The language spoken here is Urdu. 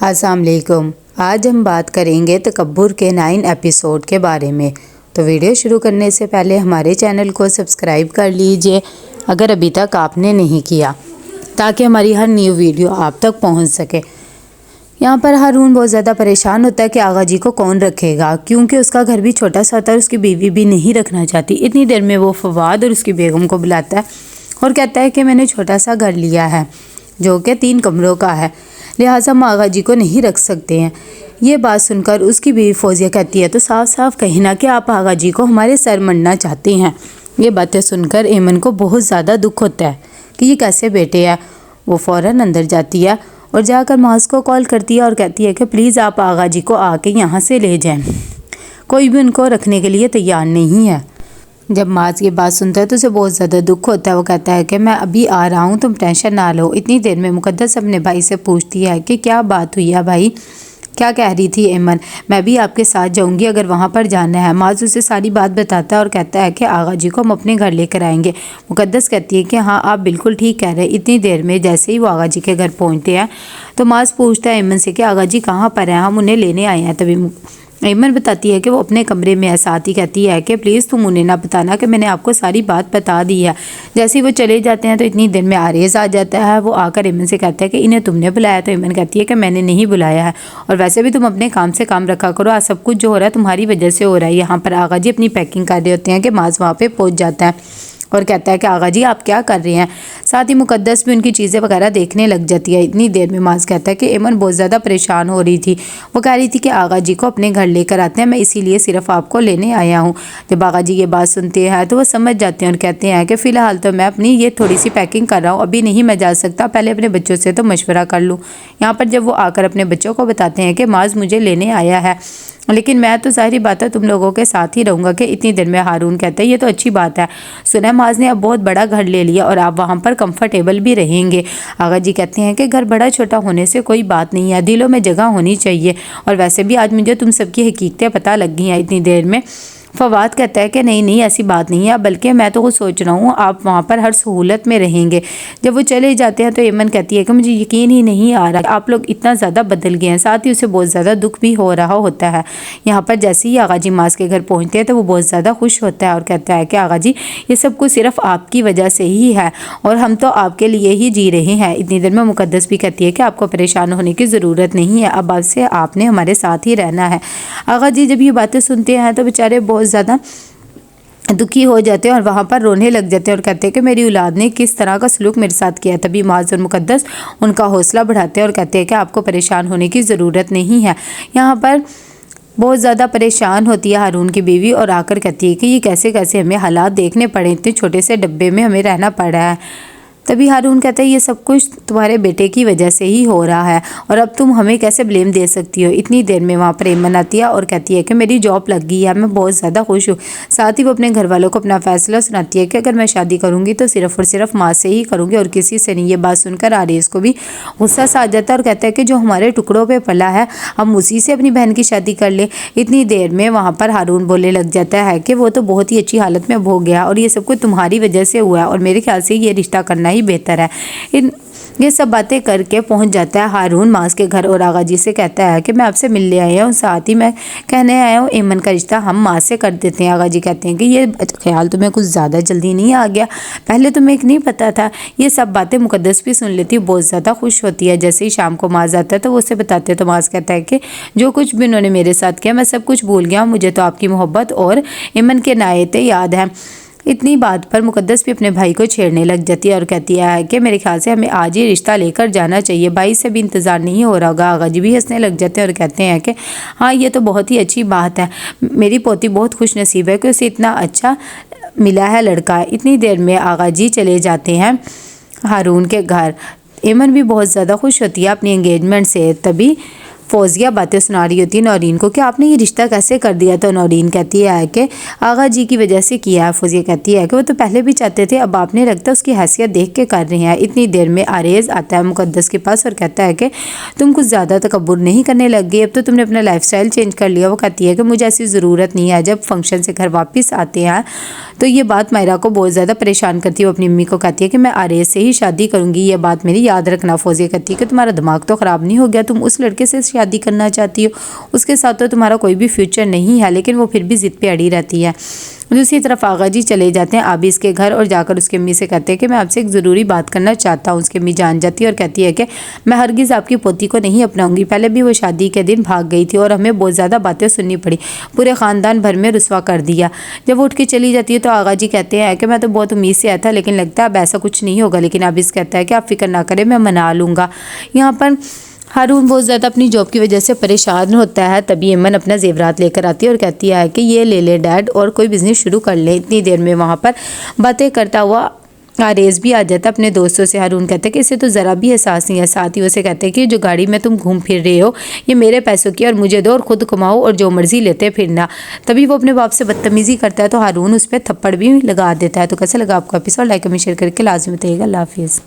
السلام علیکم۔ آج ہم بات کریں گے تکبر کے 9 ایپیسوڈ کے بارے میں۔ تو ویڈیو شروع کرنے سے پہلے ہمارے چینل کو سبسکرائب کر لیجئے اگر ابھی تک آپ نے نہیں کیا، تاکہ ہماری ہر نیو ویڈیو آپ تک پہنچ سکے۔ یہاں پر ہارون بہت زیادہ پریشان ہوتا ہے کہ آغا جی کو کون رکھے گا، کیونکہ اس کا گھر بھی چھوٹا سا ہوتا ہے اور اس کی بیوی بھی نہیں رکھنا چاہتی۔ اتنی دیر میں وہ فواد اور اس کی بیگم کو بلاتا ہے اور کہتا ہے کہ میں نے چھوٹا سا گھر لیا ہے جو کہ 3 کمروں کا ہے، لہٰذا ہم آغا جی کو نہیں رکھ سکتے ہیں۔ یہ بات سن کر اس کی بیوی فوزیہ کہتی ہے تو صاف صاف کہیں نہ کہ آپ آغا جی کو ہمارے سر منڈنا چاہتے ہیں۔ یہ باتیں سن کر ایمن کو بہت زیادہ دکھ ہوتا ہے کہ یہ کیسے بیٹے ہیں۔ وہ فوراً اندر جاتی ہے اور جا کر معاذ کو کال کرتی ہے اور کہتی ہے کہ پلیز آپ آغا جی کو آ کے یہاں سے لے جائیں، کوئی بھی ان کو رکھنے کے لیے تیار نہیں ہے۔ جب معاذ یہ بات سنتا ہے تو اسے بہت زیادہ دکھ ہوتا ہے۔ وہ کہتا ہے کہ میں ابھی آ رہا ہوں، تم ٹینشن نہ لو۔ اتنی دیر میں مقدس اپنے بھائی سے پوچھتی ہے کہ کیا بات ہوئی ہے بھائی، کیا کہہ رہی تھی ایمن؟ میں بھی آپ کے ساتھ جاؤں گی اگر وہاں پر جانا ہے۔ معاذ اسے ساری بات بتاتا ہے اور کہتا ہے کہ آغا جی کو ہم اپنے گھر لے کر آئیں گے۔ مقدس کہتی ہے کہ ہاں آپ بالکل ٹھیک کہہ رہے ہیں۔ اتنی دیر میں جیسے ہی وہ آغا جی کے گھر پہنچتے ہیں تو معاذ پوچھتا ہے ایمن سے کہ آغا جی کہاں پر ہیں، ہم انہیں لینے آئے ہیں۔ تبھی ایمن بتاتی ہے کہ وہ اپنے کمرے میں ہے، ساتھ ہی کہتی ہے کہ پلیز تم انہیں نہ بتانا کہ میں نے آپ کو ساری بات بتا دی ہے۔ جیسے ہی وہ چلے جاتے ہیں تو اتنی دیر میں عارض آ جاتا ہے۔ وہ آ کر ایمن سے کہتا ہے کہ انہیں تم نے بلایا؟ تو ایمن کہتی ہے کہ میں نے نہیں بلایا ہے، اور ویسے بھی تم اپنے کام سے کام رکھا کرو، آج سب کچھ جو ہو رہا ہے تمہاری وجہ سے ہو رہا ہے۔ یہاں پر آغا جی اپنی پیکنگ کر رہے ہوتے ہیں کہ معاذ وہاں پہ پہنچ جاتا ہے اور کہتا ہے کہ آغا جی آپ کیا کر رہے ہیں؟ ساتھ ہی مقدس بھی ان کی چیزیں وغیرہ دیکھنے لگ جاتی ہے۔ اتنی دیر میں معاذ کہتا ہے کہ ایمن بہت زیادہ پریشان ہو رہی تھی، وہ کہہ رہی تھی کہ آغا جی کو اپنے گھر لے کر آتے ہیں، میں اسی لیے صرف آپ کو لینے آیا ہوں۔ جب آغا جی یہ بات سنتے ہیں تو وہ سمجھ جاتے ہیں اور کہتے ہیں کہ فی الحال تو میں اپنی یہ تھوڑی سی پیکنگ کر رہا ہوں، ابھی نہیں میں جا سکتا، پہلے اپنے بچوں سے تو مشورہ کر لوں۔ یہاں پر جب وہ آ کر اپنے بچوں کو بتاتے ہیں کہ معاذ مجھے لینے آیا ہے، لیکن میں تو ظاہری بات ہے تم لوگوں کے ساتھ ہی رہوں گا، کہ اتنی دیر میں ہارون کہتا ہے یہ تو اچھی بات ہے، سنا معاذ نے اب بہت بڑا گھر لے لیا اور آپ وہاں پر کمفرٹیبل بھی رہیں گے۔ آغا جی کہتے ہیں کہ گھر بڑا چھوٹا ہونے سے کوئی بات نہیں ہے، دلوں میں جگہ ہونی چاہیے، اور ویسے بھی آج مجھے تم سب کی حقیقتیں پتہ لگ گئی ہیں۔ اتنی دیر میں فواد کہتا ہے کہ نہیں ایسی بات نہیں ہے، بلکہ میں تو سوچ رہا ہوں آپ وہاں پر ہر سہولت میں رہیں گے۔ جب وہ چلے جاتے ہیں تو ایمن کہتی ہے کہ مجھے یقین ہی نہیں آ رہا آپ لوگ اتنا زیادہ بدل گئے ہیں، ساتھ ہی اسے بہت زیادہ دکھ بھی ہو رہا ہوتا ہے۔ یہاں پر جیسے ہی آغا جی معاذ کے گھر پہنچتے ہیں تو وہ بہت زیادہ خوش ہوتا ہے اور کہتا ہے کہ آغا جی یہ سب کچھ صرف آپ کی وجہ سے ہی ہے اور ہم تو آپ کے لیے ہی جی رہے ہیں۔ اتنی دیر میں مقدس بھی کہتی ہے کہ آپ کو پریشان ہونے کی ضرورت نہیں ہے، اب سے آپ نے ہمارے ساتھ ہی رہنا ہے۔ آغا جی جب یہ باتیں سنتے ہیں تو بیچارے بہت زیادہ دکھی ہو جاتے ہیں اور وہاں پر رونے لگ جاتے ہیں اور کہتے ہیں کہ میری اولاد نے کس طرح کا سلوک میرے ساتھ کیا ہے۔ تبھی معاذ اور مقدس ان کا حوصلہ بڑھاتے ہیں اور کہتے ہیں کہ آپ کو پریشان ہونے کی ضرورت نہیں ہے۔ یہاں پر بہت زیادہ پریشان ہوتی ہے ہارون کی بیوی اور آ کر کہتی ہے کہ یہ کیسے کیسے ہمیں حالات دیکھنے پڑے، اتنے چھوٹے سے ڈبے میں ہمیں رہنا پڑ رہا ہے۔ تبھی ہارون کہتا ہے یہ سب کچھ تمہارے بیٹے کی وجہ سے ہی ہو رہا ہے اور اب تم ہمیں کیسے بلیم دے سکتی ہو۔ اتنی دیر میں وہاں پر ایمن آتی ہے اور کہتی ہے کہ میری جاب لگ گئی ہے، میں بہت زیادہ خوش ہوں۔ ساتھ ہی وہ اپنے گھر والوں کو اپنا فیصلہ سناتی ہے کہ اگر میں شادی کروں گی تو صرف اور صرف ماں سے ہی کروں گی اور کسی سے نہیں۔ یہ بات سن کر عارض کو بھی غصہ سا آ جاتا ہے اور کہتا ہے کہ جو ہمارے ٹکڑوں پہ پلا ہے ہم اسی سے اپنی بہن کی شادی کر لیں۔ اتنی دیر میں وہاں پر ہارون بولنے لگ جاتا ہے کہ وہ تو بہت ہی اچھی حالت میں ہو گیا اور یہ سب کچھ تمہاری وجہ سے ہوا ہے اور میرے خیال سے یہ رشتہ کرنا ہی بہتر ہے۔ یہ سب باتیں کر کے پہنچ جاتا ہے ہارون معاذ کے گھر اور آغا جی سے کہتا ہے کہ میں آپ سے ملنے آیا ہوں، ساتھ ہی میں کہنے آیا ہوں ایمن کا رشتہ ہم معاذ سے کر دیتے ہیں۔ آغا جی کہتے ہیں کہ یہ خیال تمہیں کچھ زیادہ جلدی نہیں آ گیا، پہلے تمہیں نہیں پتا تھا؟ یہ سب باتیں مقدس بھی سن لیتی، بہت زیادہ خوش ہوتی ہے۔ جیسے ہی شام کو معاذ آتا ہے تو وہ اسے بتاتے ہیں تو معاذ کہتا ہے کہ جو کچھ بھی انہوں نے میرے ساتھ کیا میں سب کچھ بھول گیا ہوں، مجھے تو آپ کی محبت اور ایمن کے نایتیں یاد ہیں۔ اتنی بات پر مقدس بھی اپنے بھائی کو چھیڑنے لگ جاتی ہے اور کہتی ہے کہ میرے خیال سے ہمیں آج ہی رشتہ لے کر جانا چاہیے، بھائی سے بھی انتظار نہیں ہو رہا ہوگا۔ آغا جی بھی ہنسنے لگ جاتے ہیں اور کہتے ہیں کہ ہاں یہ تو بہت ہی اچھی بات ہے، میری پوتی بہت خوش نصیب ہے کہ اسے اتنا اچھا ملا ہے لڑکا۔ اتنی دیر میں آغا جی چلے جاتے ہیں ہارون کے گھر۔ ایمن بھی بہت زیادہ خوش ہوتی ہے اپنی انگیجمنٹ سے۔ تبھی فوزیہ باتیں سنا رہی ہوتی ہے نورین کو کہ آپ نے یہ رشتہ کیسے کر دیا، تو نورین کہتی ہے کہ آغا جی کی وجہ سے کیا ہے۔ فوزیہ کہتی ہے کہ وہ تو پہلے بھی چاہتے تھے، اب آپ نے لگتا اس کی حیثیت دیکھ کے کر رہے ہیں۔ اتنی دیر میں عارض آتا ہے مقدس کے پاس اور کہتا ہے کہ تم کچھ زیادہ تکبر نہیں کرنے لگ گئی، اب تو تم نے اپنا لائف سٹائل چینج کر لیا۔ وہ کہتی ہے کہ مجھے ایسی ضرورت نہیں ہے۔ جب فنکشن سے گھر واپس آتے ہیں تو یہ بات مائرہ کو بہت زیادہ پریشان کرتی ہے۔ وہ اپنی امی کو کہتی ہے کہ میں عارض سے ہی شادی کروں گی، یہ بات میری یاد رکھنا۔ فوزیہ کہتی ہے کہ تمہارا دماغ تو خراب نہیں ہو گیا، تم اس لڑکے سے شادی کرنا چاہتی ہو، اس کے ساتھ تو تمہارا کوئی بھی فیوچر نہیں ہے۔ لیکن وہ پھر بھی ضد پہ اڑی رہتی ہے۔ دوسری طرف آغا جی چلے جاتے ہیں عابس کے گھر اور جا کر اس کی امی سے کہتے ہیں کہ میں آپ سے ایک ضروری بات کرنا چاہتا ہوں۔ اس کی امی جان جاتی ہے اور کہتی ہے کہ میں ہرگز آپ کی پوتی کو نہیں اپناؤں گی، پہلے بھی وہ شادی کے دن بھاگ گئی تھی اور ہمیں بہت زیادہ باتیں سننی پڑی، پورے خاندان بھر میں رسوا کر دیا۔ جب وہ اٹھ کے چلی جاتی ہے تو آغا جی کہتے ہیں کہ میں تو بہت امید سے آیا تھا لیکن لگتا ہے اب ایسا کچھ نہیں ہوگا، لیکن عابس کہتا ہے کہ آپ فکر نہ کریں، میں منا لوں گا۔ یہاں پر ہارون بہت زیادہ اپنی جاب کی وجہ سے پریشان ہوتا ہے، تبھی ایمن اپنا زیورات لے کر آتی ہے اور کہتی ہے کہ یہ لے لے ڈیڈ اور کوئی بزنس شروع کر لیں۔ اتنی دیر میں وہاں پر باتیں کرتا ہوا عارض بھی آ جاتا اپنے دوستوں سے۔ ہارون کہتا ہے کہ اسے تو ذرا بھی احساس نہیں ہے، ساتھ ہی اسے کہتے ہیں کہ جو گاڑی میں تم گھوم پھر رہے ہو یہ میرے پیسوں کی اور مجھے دو اور خود کماؤ اور جو مرضی لیتے پھرنا۔ تبھی وہ اپنے باپ سے بدتمیزی کرتا ہے تو ہارون اس پہ تھپڑ بھی لگا دیتا ہے۔ تو کیسا لگا آپ کو ایپیسوڈ؟ لائک کمنٹ شیئر کر کے لازمی بتائیے گا۔ اللہ حافظ۔